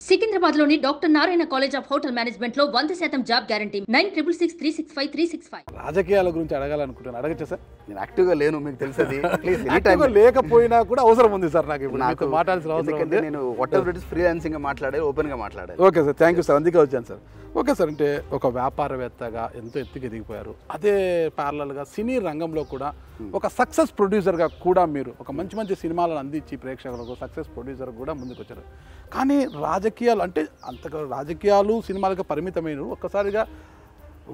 సికింద్రాబాద్లోని doctor Narayana college of hotel management లో 100% job guarantee 966365 రాజకీయాల గురించి అడగాలనుకుంటున్నాను. అడగచ్చా సార్? నేను యాక్టివ్గా లేను, మీకు తెలుసది. ప్లీజ్ యాక్టివ్గా లేకపోయినా కూడా అవసరం ఉంది సార్ నాకు ఇప్పుడు నాకు మాట్లాడాల్సిన అవసరం ఎందుకంటే ఉంది. నేను వాటెవర్ ఇట్ ఇస్ ఫ్రీలాన్సింగ్ గా మాట్లాడాలి, ఓపెన్ గా మాట్లాడాలి. Okay sir, thank you sir, అందుకే వచ్చాను సార్. ఓకే సార్, అంటే ఒక వ్యాపారవేత్తగా ఎంతో ఎత్తుకు ఎదిగిపోయారు. అదే ప్యారలల్గా సినీ రంగంలో కూడా ఒక సక్సెస్ ప్రొడ్యూసర్గా కూడా మీరు ఒక మంచి మంచి సినిమాలను అందించి ప్రేక్షకులకు సక్సెస్ ప్రొడ్యూసర్ కూడా ముందుకు వచ్చారు. కానీ రాజకీయాలు అంటే అంతగా రాజకీయాలు సినిమాలకు పరిమితమైన ఒక్కసారిగా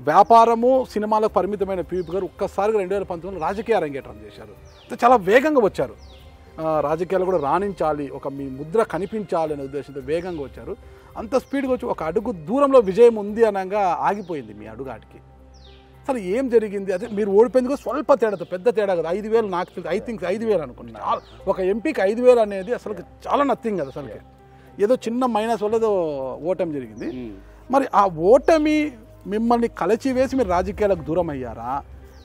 వ్యాపారము సినిమాలకు పరిమితమైన పీపీ గారు ఒక్కసారిగా 2019లో రాజకీయ అరంగేట్రం చేశారు. చాలా వేగంగా వచ్చారు. రాజకీయాలు కూడా రాణించాలి, ఒక మీ ముద్ర కనిపించాలి అనే ఉద్దేశంతో వేగంగా వచ్చారు. అంత స్పీడ్గా వచ్చి ఒక అడుగు దూరంలో విజయం ఉంది అనగా ఆగిపోయింది మీ అడుగాటికి. అసలు ఏం జరిగింది? అదే మీరు ఓడిపోయింది స్వల్ప తేడాతో, పెద్ద తేడా కదా. 5,000 నాకు తెలిసి ఐ థింక్ 5,000 అనుకుంటున్నాను. ఒక ఎంపీకి 5,000 అనేది అసలు చాలా నథింగ్ కదా. అసలు ఏదో చిన్న మైనస్ వల్ల ఏదో ఓటమి జరిగింది. మరి ఆ ఓటమి మిమ్మల్ని కలచివేసి మీరు రాజకీయాలకు దూరం అయ్యారా?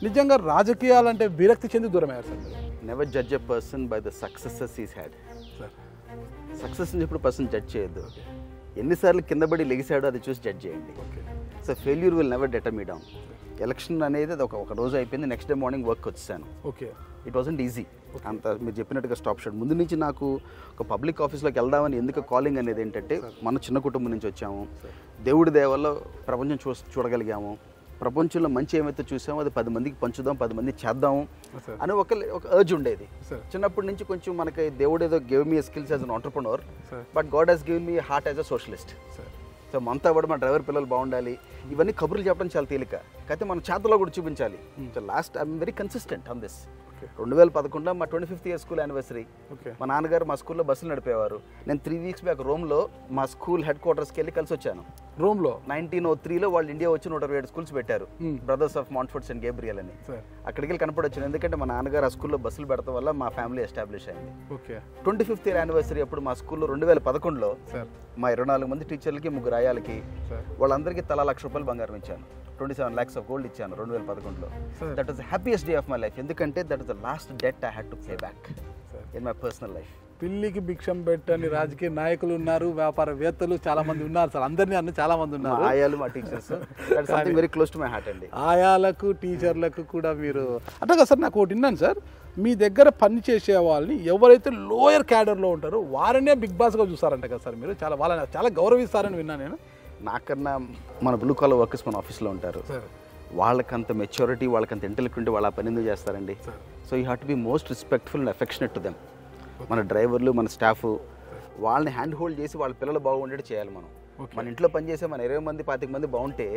నిజంగా రాజకీయాలంటే విరక్తి చెంది దూరం అయ్యారు సార్ మీరు? Never judge a person by the successes is had. Success అని చెప్పి పర్సన్ జడ్జ్ చేయొద్దు. ఎన్నిసార్లు కింద పడి లెగిసాడో అది చూసి జడ్జ్ చేయండి. So failure will never డెటర్ me down. Election అనేది అది ఒక రోజు అయిపోయింది, నెక్స్ట్ డే మార్నింగ్ వర్క్ వచ్చేసాను. Okay, it wasn't easy. అంత మీరు చెప్పినట్టుగా స్టాప్ షాట్. ముందు నుంచి నాకు ఒక పబ్లిక్ ఆఫీస్లోకి వెళ్దామని ఎందుకు కాలింగ్ అనేది ఏంటంటే, మన చిన్న కుటుంబం నుంచి వచ్చాము, దేవుడి దయ వల్ల ప్రపంచం చూడగలిగాము. ప్రపంచంలో మంచి ఏమైతే చూసామో అది 10 మందికి పంచుదాం, 10 మంది చేద్దాము అని ఒక అర్జ్ ఉండేది. చిన్నప్పటి నుంచి కొంచెం మనకి దేవుడు ఏదో give me skills as an entrepreneur, but God he's given me heart as a socialist. So మనతో కూడా మన డ్రైవర్ పిల్లలు బాగుండాలి, ఇవన్నీ కబుర్లు చెప్పడం చాలా తేలిక, కాకపోతే మన చేతలో కూడా చూపించాలి. So last I'm very consistent on this. 2011 మా 25th ఇయర్ స్కూల్ యానివర్సరీ. మా నాన్నగారు మా స్కూల్లో బస్సులు నడిపేవారు. నేను 3 weeks బ్యాక్ రోమ్లో మా స్కూల్ హెడ్ క్వార్టర్స్కి వెళ్ళి కలిసి వచ్చాను. రోమ్లో 1903లో వాళ్ళు ఇండియా వచ్చి 127 స్కూల్స్ పెట్టారు, బ్రదర్స్ ఆఫ్ మాంట్ఫోర్డ్ సెయింట్ గేబ్రియల్ అని. అక్కడికి వెళ్ళి కనపడొచ్చాను, ఎందుకంటే మా నాన్నగారు ఆ స్కూల్లో బస్సులు పెడతాం వల్ల మా ఫ్యామిలీ ఎస్టాబ్లిష్ అయింది. 25th ఇయర్ యానివర్సరీ అప్పుడు మా స్కూల్లో 2011లో మా 24 మంది టీచర్లకి 3 ఆయాలకి వాళ్ళందరికీ తలా ₹1,00,000 బంగారం ఇచ్చాను. 27 lakhs of gold ఇచ్చాను 2011లో. That was the happiest day of my life, ఎందుకంటే that was the last debt I had to pay back in my personal life. పిల్లికి భిక్షం పెట్టని రాజకీయ నాయకులు ఉన్నారు, వ్యాపారవేత్తలు చాలా మంది ఉన్నారు సార్. అందరినీ అన్న చాలా మంది ఉన్నారు. ఆయాలు మా teachers very close to my heart అండి. ఆయాలకు టీచర్లకు కూడా మీరు అట్లాగా సార్. నాకు ఒకటి విన్నాను సార్, మీ దగ్గర పని చేసే వాళ్ళని ఎవరైతే లోయర్ క్యాడర్లో ఉంటారో వారనే బిగ్ బాస్గా చూస్తారంట కదా సార్ మీరు? వాళ్ళని చాలా గౌరవిస్తారని విన్నాను నేను. నాకన్నా మన బ్లూ కాలర్ వర్కర్స్ మన ఆఫీస్లో ఉంటారు, వాళ్ళకంత మెచ్యూరిటీ, వాళ్ళకంత ఇంటెలిజెంట్, వాళ్ళ పని ఎందుకు చేస్తారండి? So you have to be most respectful and affectionate to them. మన డ్రైవర్లు, మన స్టాఫ్, వాళ్ళని హ్యాండ్ హోల్డ్ చేసి వాళ్ళ పిల్లలు బాగుండేది చేయాలి. మనం మన ఇంట్లో పనిచేసే మన 20 మంది 25 మంది బాగుంటే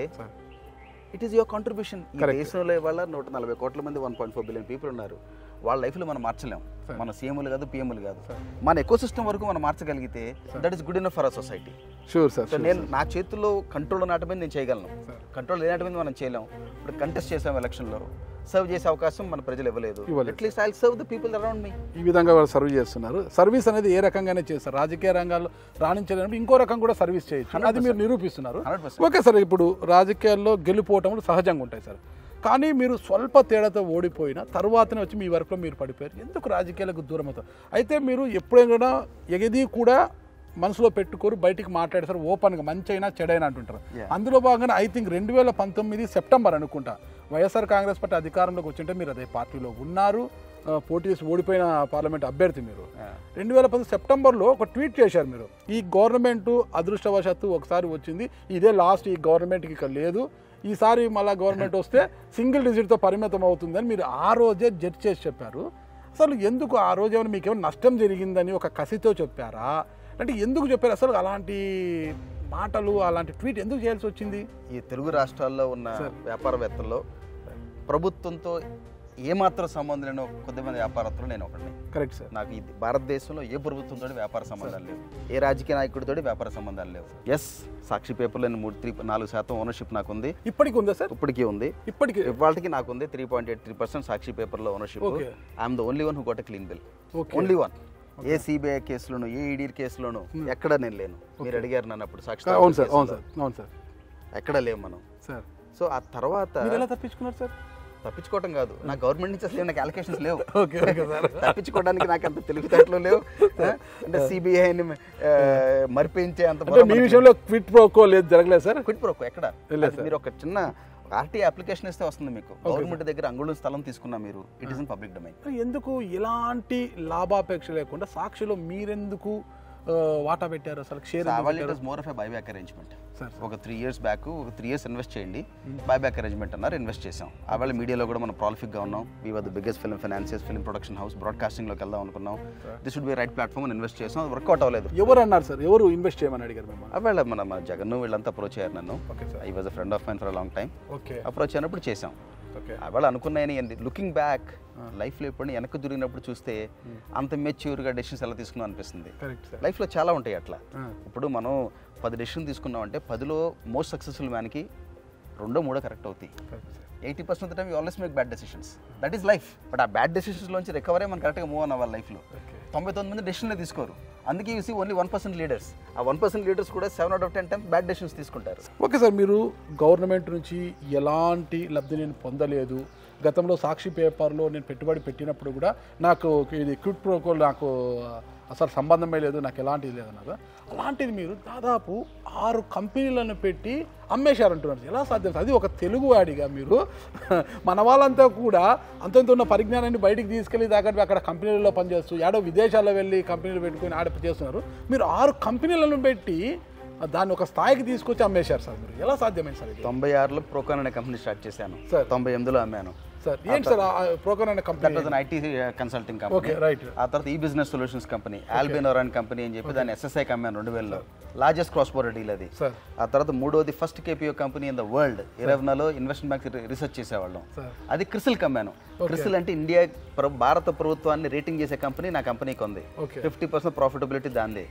ఇట్ ఈస్ యువర్ కాంట్రిబ్యూషన్. ఈ దేశంలో ఇవాళ 140 కోట్ల మంది 1.4 బిలియన్ పీపుల్ ఉన్నారు. వాళ్ళ లైఫ్లో మనం మార్చలేం. మన సీఎంలు కాదు, పిఎంలు కాదు, మన ఎకో సిస్టమ్ వరకు మనం మార్చగలిగితే that is good enough for our society. Sure sir. So నేను నా చేతుల్లో కంట్రోల్ నాటమైంది నేను చేయగలను, కంట్రోల్ లేనటువంటి మనం చేయలేం. ఇప్పుడు కంటెస్ట్ చేసాం ఎలక్షన్లో, సర్వ్ చేసే అవకాశం మన ప్రజలు ఇవ్వలేదు. At least I will serve the people around me. ఈ విధంగా వాళ్ళు సర్వ్ చేస్తున్నారు. సర్వీస్ అనేది ఏ రకంగానే చేస్తారు. రాజకీయ రంగాల్లో రాణించలేనప్పుడు ఇంకో రకం కూడా సర్వీస్ చేయొచ్చు, అది మీరు నిరూపిస్తున్నారు. ఓకే సార్, ఇప్పుడు రాజకీయాల్లో గెలుపోవటములు సహజంగా ఉంటాయి సార్, కానీ మీరు స్వల్ప తేడాతో ఓడిపోయిన తర్వాతనే వచ్చి మీ వర్క్లో మీరు పడిపోయారు. ఎందుకు రాజకీయాలకు దూరం అవుతారు? అయితే మీరు ఎప్పుడైనా ఏది కూడా మనసులో పెట్టుకోరు, బయటికి మాట్లాడతారు ఓపెన్గా, మంచి అయినా చెడైనా అంటుంటారు. అందులో భాగంగా ఐ థింక్ 2019 సెప్టెంబర్ అనుకుంటా వైఎస్ఆర్ కాంగ్రెస్ పార్టీ అధికారంలోకి వచ్చింటే మీరు అదే పార్టీలో ఉన్నారు, పోటీ చేసి ఓడిపోయిన పార్లమెంట్ అభ్యర్థి మీరు. 2010 సెప్టెంబర్లో ఒక ట్వీట్ చేశారు మీరు, ఈ గవర్నమెంట్ అదృష్టవశాత్తు ఒకసారి వచ్చింది, ఇదే లాస్ట్, ఈ గవర్నమెంట్కి ఇక లేదు, ఈసారి మళ్ళీ గవర్నమెంట్ వస్తే సింగిల్ డిజిట్తో పరిమితం అవుతుందని మీరు ఆ రోజే జడ్జ్ చేసి చెప్పారు. అసలు ఎందుకు ఆ రోజు ఏమైనా మీకు ఏమైనా నష్టం జరిగిందని ఒక కసితో చెప్పారా? అంటే ఎందుకు చెప్పారు అసలు అలాంటి మాటలు, అలాంటి ట్వీట్ ఎందుకు చేయాల్సి వచ్చింది? ఈ తెలుగు రాష్ట్రాల్లో ఉన్న వ్యాపారవేత్తల్లో ప్రభుత్వంతో ఏమాత్రం సంబంధం లేని కొద్దిమంది వ్యాపారస్తులు నేను ఒకటి. Correct sir. నాకు ఈ భారతదేశంలో ఏ ప్రభుత్వంతో వ్యాపార సంబంధాలు లేవు, ఏ రాజకీయ నాయకుడితో వ్యాపార సంబంధాలు లేవు. ఎస్, సాక్షి పేపర్లో 4% ఓనర్షిప్ నాకు ఉంది. ఇప్పటికీ ఉందా సార్? ఇప్పటికీ ఉంది. ఇవాళకి నాకు ఉంది 3.83% సాక్షి పేపర్లో ownership. I'm the only one who got a clean bill, only one. ఏ సిబిఐ కేసులోను, ఏ ఈడీ కేసులోను ఎక్కడ నేను లేను. మీరు అడిగారు నన్ను అప్పుడు సాక్షి, అవును సార్, అవును సార్, అవును సార్, ఎక్కడ లేవు మనం సార్. సో ఆ తర్వాత ఎలా తప్పించుకున్నారు సార్? తప్పించుకోవటం కాదు, నా గవర్నమెంట్ నుంచి అసలు నాకు అలొకేషన్స్ లేవు. Okay okay sir. తప్పించుకోవడానికి నాకు అంత తెలివితేటలు లేవు. అంటే సిబిఐని మరిపించే అంత మీ విషయంలో క్విట్ ప్రోకో లేదు, జరగలేదు సార్? క్విట్ ప్రోకో ఎక్కడ? మీరు ఒక చిన్న ఆర్టీ అప్లికేషన్ ఇస్తే వస్తుంది మీకు. గవర్నమెంట్ దగ్గర అంగుళం స్థలం తీసుకున్నా మీరు, it is in public domain. ఎందుకు ఎలాంటి లాభాపేక్ష లేకుండా సాక్షిలో మీరెందుకు వాటా పెట్టారు అసలు? Share more of a buyback arrangement. ఒక 3 years బ్యాక్, ఒక 3 years ఇన్వెస్ట్ చేయండి, బైబ్యాక్ అరేంజ్మెంట్ అన్నారు, ఇన్వెస్ట్ చేసాం. ఆవేళ మీడియాలో కూడా మనం ప్రాలిఫిక్గా ఉన్నాం. We were the biggest film financiers, film production house, బ్రాడ్కాస్టింగ్లోకి వెళ్దాం అనుకున్నాం. This would be right platform అని ఇన్వెస్ట్ చేసాం. అది వర్కౌట్ అవ్వలేదు. ఎవరు అన్నారు సార్? ఎవరు ఇన్వెస్ట్ చేయమని అడిగారు మేము? ఆవేళ మన జగన్ వీళ్ళంతా అప్రోచ్ అయ్యారు నన్ను. I was a friend of mine for a long time. Approach అయినప్పుడు చేసాం. ఆవేళ అనుకున్నాయని లుకింగ్ బ్యాక్ లైఫ్లో ఎప్పుడు వెనక్కి దొరికినప్పుడు చూస్తే అంత మెచ్యూర్గా డెసిషన్స్ ఎలా తీసుకున్నాం అనిపిస్తుంది. లైఫ్లో చాలా ఉంటాయి అట్లా. ఇప్పుడు మనం 10 డెసిషన్ తీసుకున్నామంటే 10లో మోస్ట్ సక్సెస్ఫుల్ మ్యాన్కి 2 3 కరెక్ట్ అవుతాయి. 80% of the time you always make bad decisions. That is life. But ఆ బ్యాడ్ డెసిషన్స్లోంచి రికవరీ మనం కరెక్ట్గా మూవ్ అవ్వాలి అవ్వాలి లైఫ్లో. 99 మంది డెసిషన్లే తీసుకోరు. అందుకే యూ సీ ఓన్లీ 1% లీడర్స్. ఆ 1% లీడర్స్ కూడా 7 out of 10 times bad decisions తీసుకుంటారు. ఓకే సార్, మీరు గవర్నమెంట్ నుంచి ఎలాంటి లబ్ధి నేను పొందలేదు, గతంలో సాక్షి పేపర్లో నేను పెట్టుబడి పెట్టినప్పుడు కూడా నాకు ఇది క్విట్ ప్రోకో నాకు అసలు సంబంధమే లేదు, నాకు ఎలాంటిది లేదన్నారు. అలాంటిది మీరు దాదాపు 6 కంపెనీలను పెట్టి అమ్మేశారంటున్నారు. ఎలా సాధ్యం? అది ఒక తెలుగువాడిగా మీరు మన వాళ్ళంతా కూడా అంతంత ఉన్న పరిజ్ఞానాన్ని బయటికి తీసుకెళ్ళి దాకా అక్కడ కంపెనీలలో పనిచేస్తూ ఏడో విదేశాల్లో వెళ్ళి కంపెనీలు పెట్టుకొని ఆడ చేస్తున్నారు. మీరు 6 కంపెనీలను పెట్టి దాన్ని ఒక స్థాయికి తీసుకొచ్చి అమ్మేశారు సార్. మీరు ఎలా సాధ్యమైంది సార్? 96లో ప్రోకాన్ అనే కంపెనీ స్టార్ట్ చేశాను సార్. 98లో అమ్మాను సార్. ఏంటి సార్ ప్రోకాన్ అనే company? IT consulting company. Right. ఆ తర్వాత ఈ బిజినెస్ సొల్యూషన్స్ కంపెనీ, ఆల్బినోర్ అనే కంపెనీ అని చెప్పి దాన్ని ఎస్ఎస్ఐ అమ్మాను 2000లో. లార్జెస్ట్ క్రాస్ బోర్డర్ డీల్ అది. ఆ తర్వాత 3వది first KPO company in the world. 20లో ఇన్వెస్ట్మెంట్ బ్యాంక్ రీసెర్చ్ చేసేవాళ్ళం. అది క్రిసిల్ కమ్మాను. క్రిసిల్ అంటే ఇండియా భారత ప్రభుత్వాన్ని రేటింగ్ చేసే కంపెనీ నా కంపెనీకి ఉంది. 50% ప్రాఫిటబిలిటీ దాందే.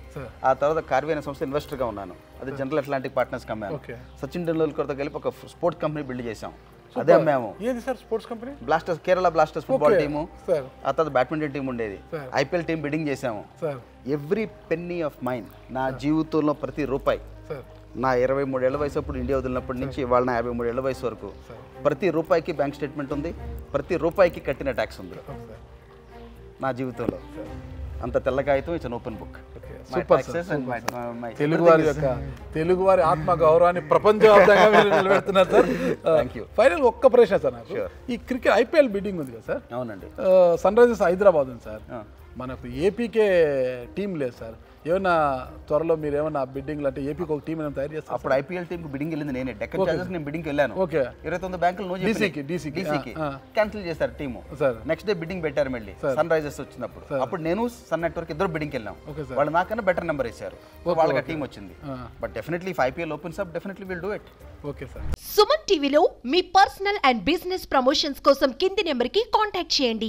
ఆ తర్వాత కార్వీ అనే సంస్థ ఇన్వెస్టర్గా ఉన్నాను. అది జనరల్ అట్లాంటిక్ పార్ట్నర్స్ కమ్మాను. సచిన్ టెండూల్కర్తో కలిపి ఒక స్పోర్ట్స్ కంపెనీ బిల్డ్ చేసాం. అదే అమ్మాము. ఏది sir sports company? Blasters, Kerala blasters football team. ఆ తర్వాత బ్యాడ్మింటన్ టీం ఉండేది. ఐపీఎల్ టీం బిడ్డింగ్ చేసాము. ఎవ్రీ పెన్నీ ఆఫ్ మైన్, నా జీవితంలో ప్రతి రూపాయి, నా 23 ఏళ్ల వయసు అప్పుడు ఇండియా వదిలినప్పటి నుంచి ఇవాళ నా 53 ఏళ్ల వయసు వరకు ప్రతి రూపాయికి బ్యాంక్ స్టేట్మెంట్ ఉంది, ప్రతి రూపాయికి కట్టిన ట్యాక్స్ ఉంది నా జీవితంలో. అంత తెల్ల కాగితం, it's an open book. Super sir. తెలుగువారి ఆత్మ గౌరవాన్ని ప్రపంచవ్యాప్తంగా మీరు నిలబెడుతున్నారు సార్. థాంక్యూ. ఫైనల్ ఒక్క ప్రశ్న సార్ నాకు. ఈ క్రికెట్ ఐపీఎల్ బిడ్డింగ్ ఉంది కదా సార్? అవునండి. సన్ రైజర్స్ హైదరాబాద్ ఉంది సార్. మనకు ఏపీకే టీం లేదు సార్. ఏమన్నా త్వరలో మీరు ఏమన్నా బిడ్డింగ్ అంటే ఏపీకి ఒక టీం ఏమైనా తయారు చేస్తారు? అప్పుడు ఐపీఎల్ టీం బిడ్డింగ్ వెళ్ళింది నేనే. డెక్కన్ చార్జర్స్ నేను బిడ్డింగ్ వెళ్ళాను. ఓకే. 29 బ్యాంకులు డీసీకి క్యాన్సిల్ చేశారు టీము. నెక్స్ట్ డే బిడ్డింగ్ పెట్టారు మళ్ళీ సన్ రైజర్స్ వచ్చినప్పుడు. అప్పుడు నేను సన్ నెట్వర్క్ ఇద్దరు బిడ్డింగ్ వెళ్ళాం. వాళ్ళు నాకన్నా బెటర్ నెంబర్ వేశారు. వాళ్ళకి టీం వచ్చింది. But definitely if IPL opens up definitely will do it. Okay sir. Suman టీవీలో మీ పర్సనల్ అండ్ బిజినెస్ ప్రమోషన్స్ కోసం కింది నెంబర్కి కాంటాక్ట్ చేయండి.